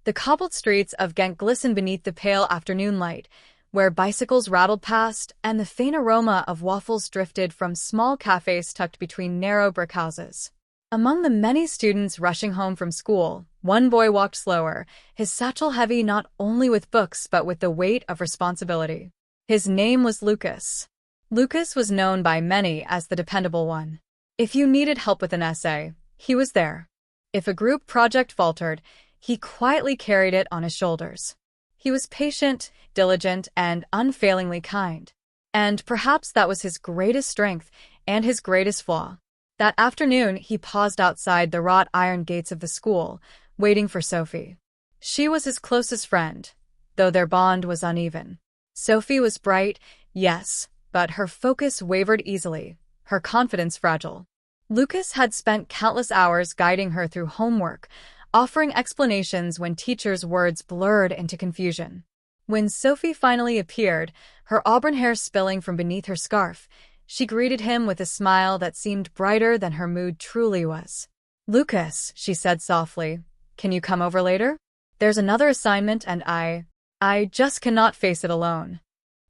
The cobbled streets of Ghent glistened beneath the pale afternoon light, where bicycles rattled past and the faint aroma of waffles drifted from small cafes tucked between narrow brick houses. Among the many students rushing home from school, one boy walked slower, his satchel heavy not only with books but with the weight of responsibility. His name was Lucas. Lucas was known by many as the dependable one. If you needed help with an essay, he was there. If a group project faltered, he quietly carried it on his shoulders. He was patient, diligent, and unfailingly kind. And perhaps that was his greatest strength and his greatest flaw. That afternoon, he paused outside the wrought iron gates of the school, waiting for Sophie. She was his closest friend, though their bond was uneven. Sophie was bright, yes, but her focus wavered easily, her confidence fragile. Lucas had spent countless hours guiding her through homework, offering explanations when teachers' words blurred into confusion. When Sophie finally appeared, her auburn hair spilling from beneath her scarf, she greeted him with a smile that seemed brighter than her mood truly was. "Lucas," she said softly, "can you come over later? There's another assignment and I just cannot face it alone."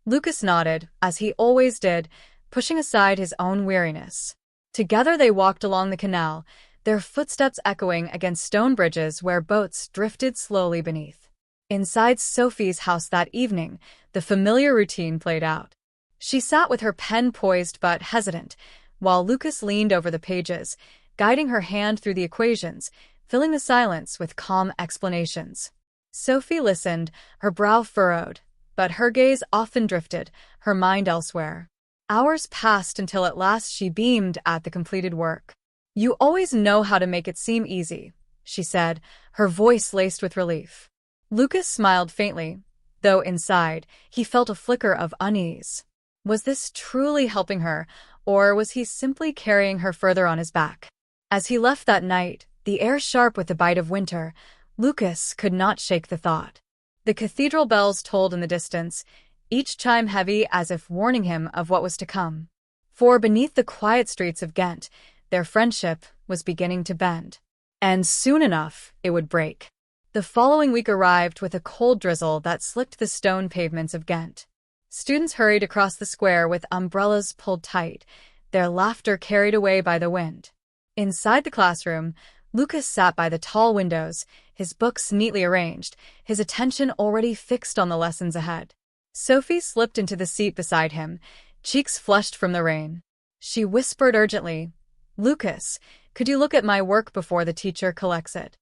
Lucas nodded, as he always did, pushing aside his own weariness. Together they walked along the canal, their footsteps echoing against stone bridges where boats drifted slowly beneath. Inside Sophie's house that evening, the familiar routine played out. She sat with her pen poised but hesitant, while Lucas leaned over the pages, guiding her hand through the equations, filling the silence with calm explanations. Sophie listened, her brow furrowed, but her gaze often drifted, her mind elsewhere. Hours passed until at last she beamed at the completed work. "You always know how to make it seem easy," she said, her voice laced with relief. Lucas smiled faintly, though inside, he felt a flicker of unease. Was this truly helping her, or was he simply carrying her further on his back? As he left that night, the air sharp with the bite of winter, Lucas could not shake the thought. The cathedral bells tolled in the distance, each chime heavy as if warning him of what was to come. For beneath the quiet streets of Ghent, their friendship was beginning to bend. And soon enough, it would break. The following week arrived with a cold drizzle that slicked the stone pavements of Ghent. Students hurried across the square with umbrellas pulled tight, their laughter carried away by the wind. Inside the classroom, Lucas sat by the tall windows, his books neatly arranged, his attention already fixed on the lessons ahead. Sophie slipped into the seat beside him, cheeks flushed from the rain. She whispered urgently, "Lucas, could you look at my work before the teacher collects it?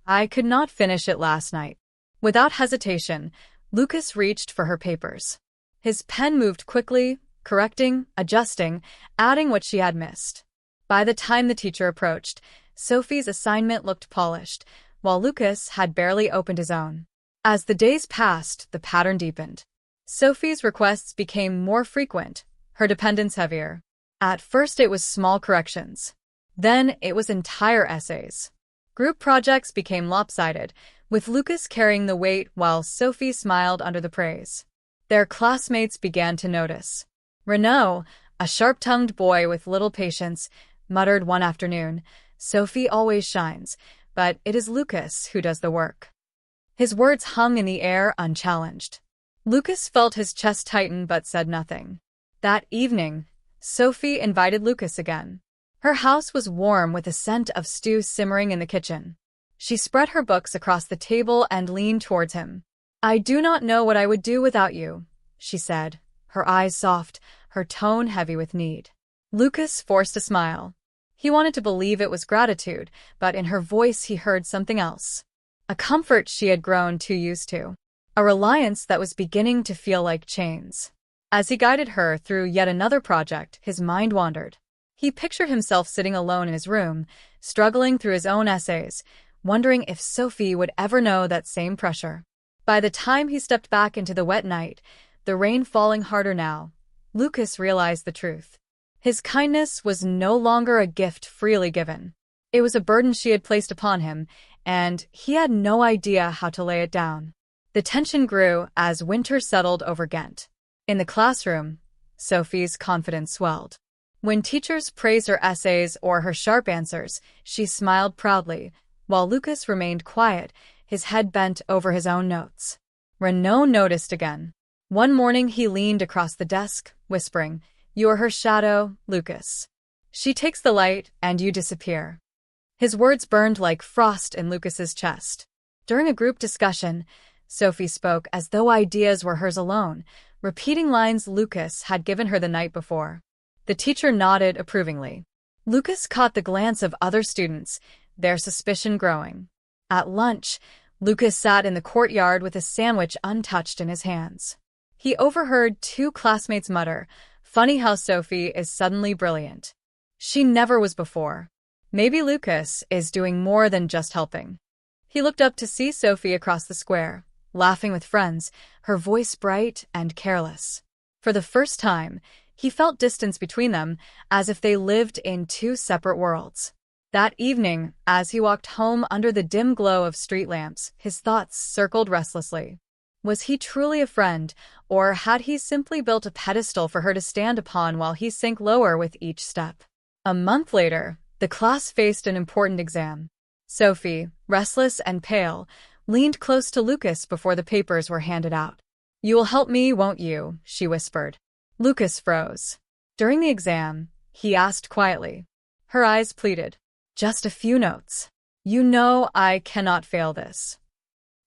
I could not finish it last night." Without hesitation, Lucas reached for her papers. His pen moved quickly, correcting, adjusting, adding what she had missed. By the time the teacher approached, Sophie's assignment looked polished, while Lucas had barely opened his own. As the days passed, the pattern deepened. Sophie's requests became more frequent, her dependence heavier. At first it was small corrections. Then it was entire essays. Group projects became lopsided, with Lucas carrying the weight while Sophie smiled under the praise. Their classmates began to notice. Renaud, a sharp-tongued boy with little patience, muttered one afternoon, "Sophie always shines, but it is Lucas who does the work." His words hung in the air unchallenged. Lucas felt his chest tighten but said nothing. That evening, Sophie invited Lucas again. Her house was warm with a scent of stew simmering in the kitchen. She spread her books across the table and leaned towards him. "I do not know what I would do without you," she said, her eyes soft, her tone heavy with need. Lucas forced a smile. He wanted to believe it was gratitude, but in her voice he heard something else. A comfort she had grown too used to. A reliance that was beginning to feel like chains. As he guided her through yet another project, his mind wandered. He pictured himself sitting alone in his room, struggling through his own essays, wondering if Sophie would ever know that same pressure. By the time he stepped back into the wet night, the rain falling harder now, Lucas realized the truth. His kindness was no longer a gift freely given. It was a burden she had placed upon him, and he had no idea how to lay it down. The tension grew as winter settled over Ghent. In the classroom, Sophie's confidence swelled. When teachers praised her essays or her sharp answers, she smiled proudly, while Lucas remained quiet, his head bent over his own notes. Renaud noticed again. One morning he leaned across the desk, whispering, "You are her shadow, Lucas. She takes the light, and you disappear." His words burned like frost in Lucas's chest. During a group discussion, Sophie spoke as though ideas were hers alone, repeating lines Lucas had given her the night before. The teacher nodded approvingly. Lucas caught the glance of other students, their suspicion growing. At lunch, Lucas sat in the courtyard with a sandwich untouched in his hands. He overheard two classmates mutter, "Funny how Sophie is suddenly brilliant. She never was before. Maybe Lucas is doing more than just helping." He looked up to see Sophie across the square, laughing with friends, her voice bright and careless. For the first time, he felt distance between them, as if they lived in two separate worlds. That evening, as he walked home under the dim glow of street lamps, his thoughts circled restlessly. Was he truly a friend, or had he simply built a pedestal for her to stand upon while he sank lower with each step? A month later, the class faced an important exam. Sophie, restless and pale, leaned close to Lucas before the papers were handed out. "You will help me, won't you?" she whispered. Lucas froze. During the exam, he asked quietly. Her eyes pleaded. "Just a few notes. You know I cannot fail this."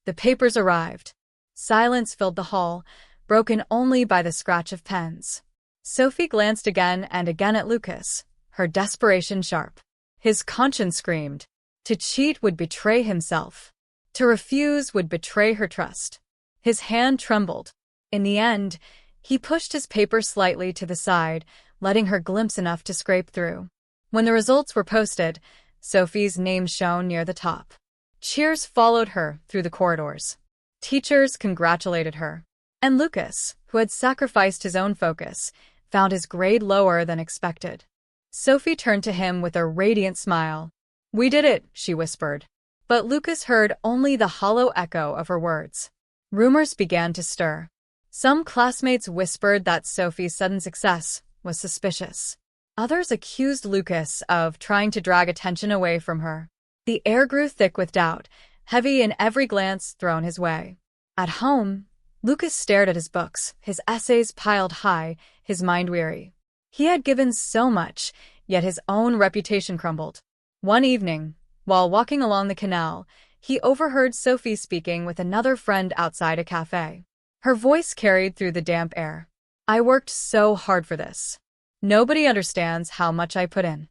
The papers arrived. Silence filled the hall, broken only by the scratch of pens. Sophie glanced again and again at Lucas, her desperation sharp. His conscience screamed. To cheat would betray himself. To refuse would betray her trust. His hand trembled. In the end, he pushed his paper slightly to the side, letting her glimpse enough to scrape through. When the results were posted, Sophie's name shone near the top. Cheers followed her through the corridors. Teachers congratulated her. And Lucas, who had sacrificed his own focus, found his grade lower than expected. Sophie turned to him with a radiant smile. "We did it," she whispered. But Lucas heard only the hollow echo of her words. Rumors began to stir. Some classmates whispered that Sophie's sudden success was suspicious. Others accused Lucas of trying to drag attention away from her. The air grew thick with doubt, heavy in every glance thrown his way. At home, Lucas stared at his books, his essays piled high, his mind weary. He had given so much, yet his own reputation crumbled. One evening, while walking along the canal, he overheard Sophie speaking with another friend outside a cafe. Her voice carried through the damp air. "I worked so hard for this. Nobody understands how much I put in."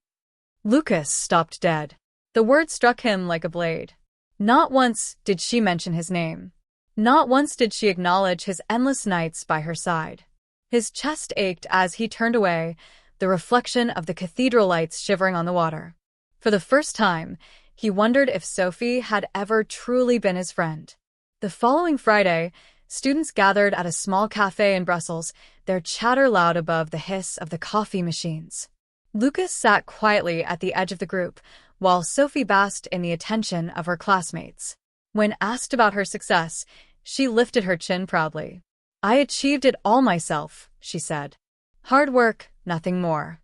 Lucas stopped dead. The word struck him like a blade. Not once did she mention his name. Not once did she acknowledge his endless nights by her side. His chest ached as he turned away, the reflection of the cathedral lights shivering on the water. For the first time, he wondered if Sophie had ever truly been his friend. The following Friday, students gathered at a small cafe in Brussels, their chatter loud above the hiss of the coffee machines. Lucas sat quietly at the edge of the group, while Sophie basked in the attention of her classmates. When asked about her success, she lifted her chin proudly. "I achieved it all myself," she said. "Hard work, nothing more."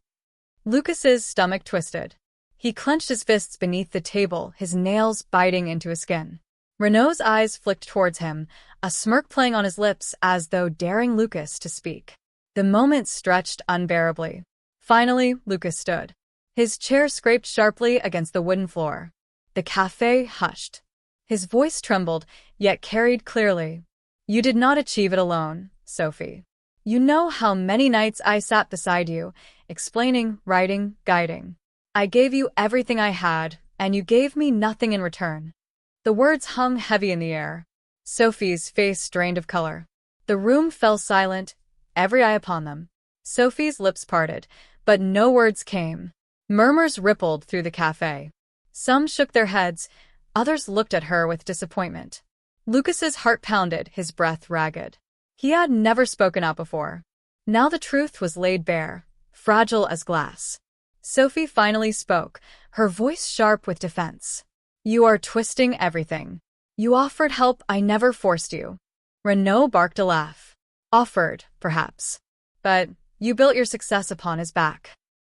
Lucas's stomach twisted. He clenched his fists beneath the table, his nails biting into his skin. Renaud's eyes flicked towards him, a smirk playing on his lips as though daring Lucas to speak. The moment stretched unbearably. Finally, Lucas stood. His chair scraped sharply against the wooden floor. The cafe hushed. His voice trembled, yet carried clearly. "You did not achieve it alone, Sophie. You know how many nights I sat beside you, explaining, writing, guiding. I gave you everything I had, and you gave me nothing in return." The words hung heavy in the air. Sophie's face drained of color. The room fell silent, every eye upon them. Sophie's lips parted, but no words came. Murmurs rippled through the cafe. Some shook their heads, others looked at her with disappointment. Lucas's heart pounded, his breath ragged. He had never spoken out before. Now the truth was laid bare, fragile as glass. Sophie finally spoke, her voice sharp with defense. "You are twisting everything. You offered help, I never forced you." Renaud barked a laugh. "Offered, perhaps. But you built your success upon his back."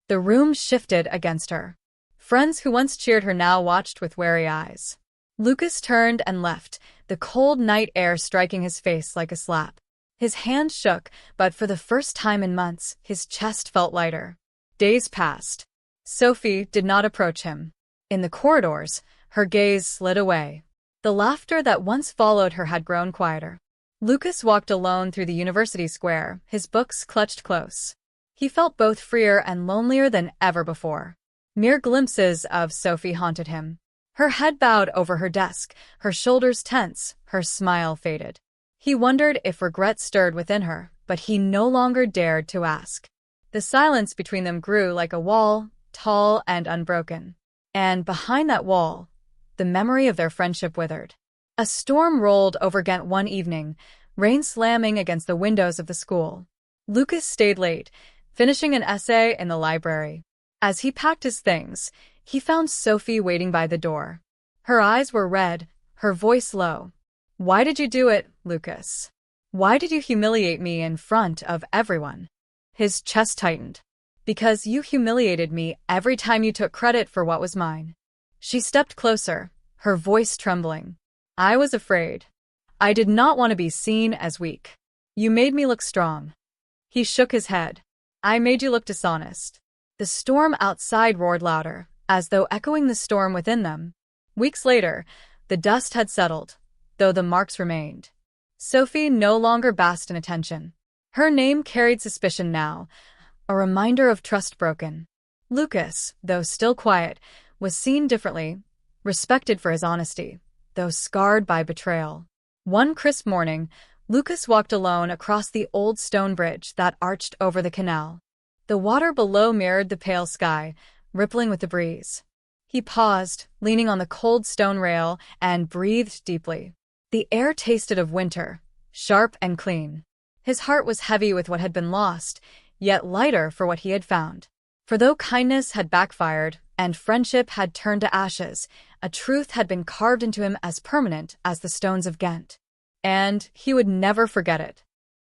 The room shifted against her. Friends who once cheered her now watched with wary eyes. Lucas turned and left, the cold night air striking his face like a slap. His hand shook, but for the first time in months, his chest felt lighter. Days passed. Sophie did not approach him. In the corridors, her gaze slid away. The laughter that once followed her had grown quieter. Lucas walked alone through the university square, his books clutched close. He felt both freer and lonelier than ever before. Mere glimpses of Sophie haunted him. Her head bowed over her desk, her shoulders tense, her smile faded. He wondered if regret stirred within her, but he no longer dared to ask. The silence between them grew like a wall, tall and unbroken. And behind that wall, the memory of their friendship withered. A storm rolled over Ghent one evening, rain slamming against the windows of the school. Lucas stayed late, finishing an essay in the library. As he packed his things, he found Sophie waiting by the door. Her eyes were red, her voice low. "Why did you do it, Lucas? Why did you humiliate me in front of everyone?" His chest tightened. "Because you humiliated me every time you took credit for what was mine." She stepped closer, her voice trembling. "I was afraid. I did not want to be seen as weak. You made me look strong." He shook his head. "I made you look dishonest." The storm outside roared louder, as though echoing the storm within them. Weeks later, the dust had settled, though the marks remained. Sophie no longer basked in attention. Her name carried suspicion now, a reminder of trust broken. Lucas, though still quiet, was seen differently, respected for his honesty, though scarred by betrayal. One crisp morning, Lucas walked alone across the old stone bridge that arched over the canal. The water below mirrored the pale sky, rippling with the breeze. He paused, leaning on the cold stone rail, and breathed deeply. The air tasted of winter, sharp and clean. His heart was heavy with what had been lost, yet lighter for what he had found. For though kindness had backfired and friendship had turned to ashes, a truth had been carved into him as permanent as the stones of Ghent. And he would never forget it.